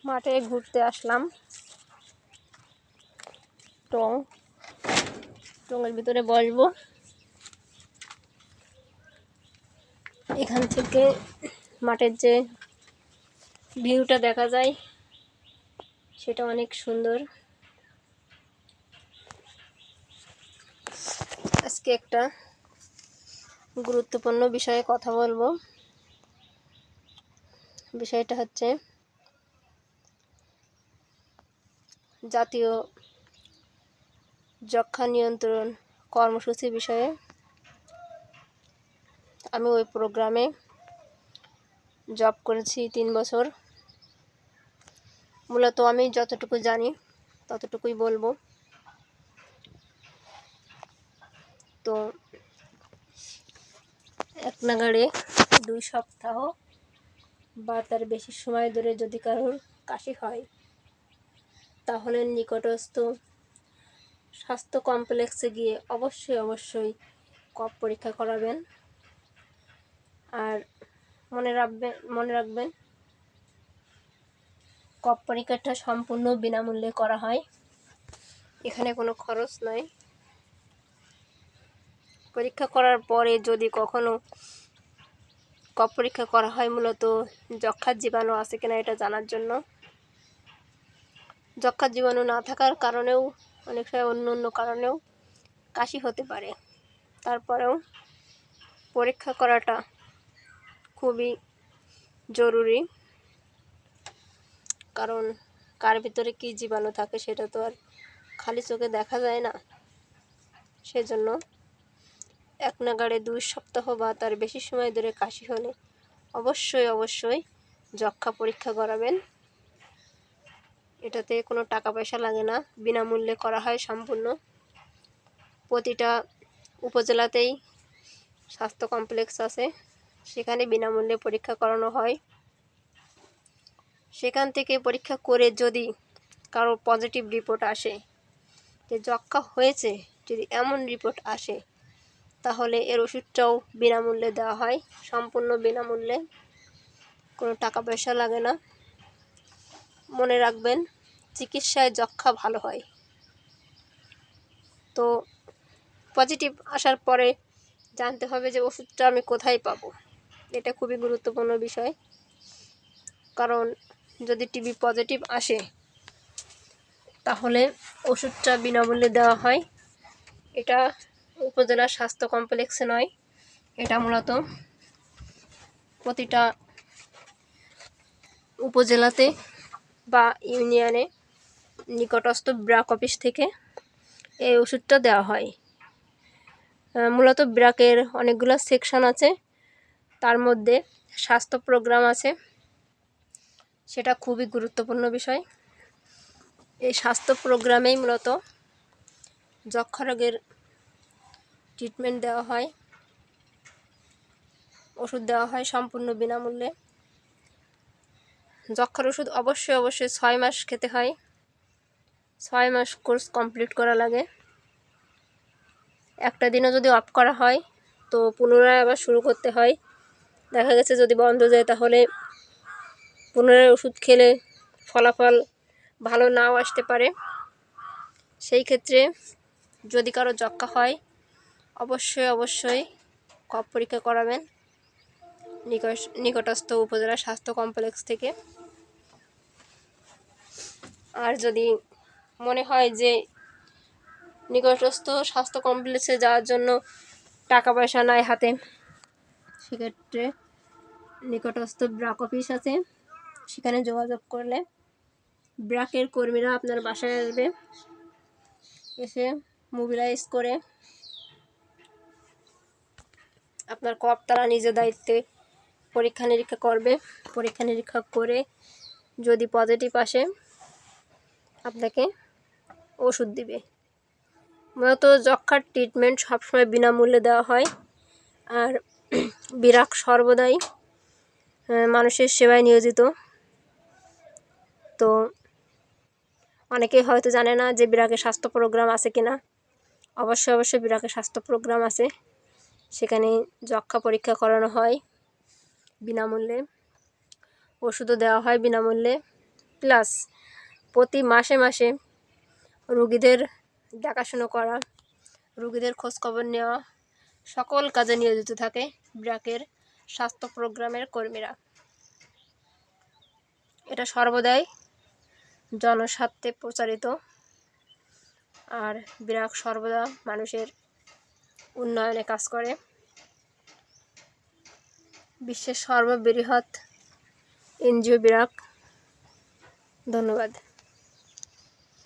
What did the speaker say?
মাঠে ঘুরতে আসলাম। টঙের ভিতরে বসবো। এখান থেকে মাঠের যে ভিউটা দেখা যায় সেটা অনেক সুন্দর। আজকে একটা গুরুত্বপূর্ণ বিষয়ে কথা বলবো। বিষয়টা হচ্ছে জাতীয় যক্ষ্মা নিয়ন্ত্রণ কর্মসূচি বিষয়ে। আমি ওই প্রোগ্রামে জব করেছি 3 বছর। মূলত আমি যতটুকু জানি ততটুকুই বলবো। তো এক নাগাড়ে 2 সপ্তাহ বা তার বেশি সময় ধরে যদি কারোর কাশি হয়, তাহলে নিকটস্থ স্বাস্থ্য কমপ্লেক্সে গিয়ে অবশ্যই কফ পরীক্ষা করাবেন। আর মনে রাখবেন কফ পরীক্ষাটা সম্পূর্ণ বিনামূল্যে করা হয়। এখানে কোনো খরচ নাই। পরীক্ষা করার পরে যদি কখনো কফ পরীক্ষা করা হয় মূলত যক্ষ্মার জীবাণু আছে কিনা এটা জানার জন্য। যক্ষ্মার জীবাণু না থাকার কারণেও অনেক সময় অন্য কারণেও কাশি হতে পারে। তারপরেও পরীক্ষা করাটা খুবই জরুরি, কারণ কার ভিতরে কী জীবাণু থাকে সেটা তো আর খালি চোখে দেখা যায় না। সেজন্য এক নাগাড়ে 2 সপ্তাহ বা তার বেশি সময় ধরে কাশি হলে অবশ্যই যক্ষ্মা পরীক্ষা করাবেন। এটাতে কোনো টাকা পয়সা লাগে না, বিনামূল্যে করা হয় সম্পূর্ণ। প্রতিটা উপজেলাতেই স্বাস্থ্য কমপ্লেক্স আছে, সেখানে বিনামূল্যে পরীক্ষা করানো হয়। সেখান থেকে পরীক্ষা করে যদি কারো পজিটিভ রিপোর্ট আসে যে যক্ষ্মা হয়েছে, যদি এমন রিপোর্ট আসে তাহলে এর ওষুধটাও বিনামূল্যে দেওয়া হয়, সম্পূর্ণ বিনামূল্যে, কোনো টাকা পয়সা লাগে না। মনে রাখবেন চিকিৎসায় যক্ষ্মা ভালো হয়। তো পজিটিভ আসার পরে জানতে হবে যে ওষুধটা আমি কোথায় পাবো। এটা খুবই গুরুত্বপূর্ণ বিষয়, কারণ যদি টিবি পজিটিভ আসে তাহলে ওষুধটা বিনামূল্যে দেওয়া হয়। এটা উপজেলা স্বাস্থ্য কমপ্লেক্সে নয়, এটা মূলত প্রতিটা উপজেলাতে বা ইউনিয়নে নিকটস্থ ব্লক অফিস থেকে এই ওষুধটা দেওয়া হয়। মূলত ব্লকের অনেকগুলো সেকশন আছে, তার মধ্যে স্বাস্থ্য প্রোগ্রাম আছে, সেটা খুবই গুরুত্বপূর্ণ বিষয়। এই স্বাস্থ্য প্রোগ্রামেই মূলত যক্ষ্মা রোগের ট্রিটমেন্ট দেওয়া হয়, ওষুধ দেওয়া হয় সম্পূর্ণ বিনামূল্যে। যক্ষ্মার ওষুধ অবশ্যই 6 মাস খেতে হয়। 6 মাস কোর্স কমপ্লিট করা লাগে। একটা দিনও যদি অফ করা হয় তো পুনরায় আবার শুরু করতে হয়। দেখা গেছে যদি বন্ধ যায় তাহলে পুনরায় ওষুধ খেলে ফলাফল ভালো নাও আসতে পারে। সেই ক্ষেত্রে যদি কারো যক্ষ্মা হয় অবশ্যই কফ পরীক্ষা করাবেন নিকটস্থ উপজেলা স্বাস্থ্য কমপ্লেক্স থেকে। আর যদি মনে হয় যে নিকটস্থ স্বাস্থ্য কমপ্লেক্সে যাওয়ার জন্য টাকা পয়সা নাই হাতে, সেক্ষেত্রে নিকটস্থ ব্লক অফিস আছে, সেখানে যোগাযোগ করলে ব্লকের কর্মীরা আপনার বাসায় আসবে, এসে মোবিলাইজ করে আপনার কফ তারা নিজের দায়িত্বে পরীক্ষা নিরীক্ষা করবে। পরীক্ষা নিরীক্ষা করে যদি পজিটিভ আসে আপনাকে ওষুধ দিবে। মূলত যক্ষ্মার ট্রিটমেন্ট সবসময় বিনামূল্যে দেওয়া হয়। আর ব্লক সর্বদাই মানুষের সেবায় নিয়োজিত। তো অনেকেই হয়তো জানে না যে ব্লকে স্বাস্থ্য প্রোগ্রাম আছে কিনা। অবশ্যই ব্লকে স্বাস্থ্য প্রোগ্রাম আছে, সেখানে যক্ষ্মা পরীক্ষা করানো হয় বিনামূল্যে, ওষুধও দেওয়া হয় বিনামূল্যে। প্লাস প্রতি মাসে মাসে রোগীদের দেখাশুনো করা, রোগীদের খোঁজখবর নেওয়া, সকল কাজে নিয়োজিত থাকে ব্র্যাকের স্বাস্থ্য প্রোগ্রামের কর্মীরা। এটা সর্বদাই জনস্বার্থে প্রচারিত, আর ব্র্যাক সর্বদা মানুষের উন্নয়নে কাজ করে। বিশ্বের সর্ববৃহৎ এনজিও ব্র্যাক। ধন্যবাদ।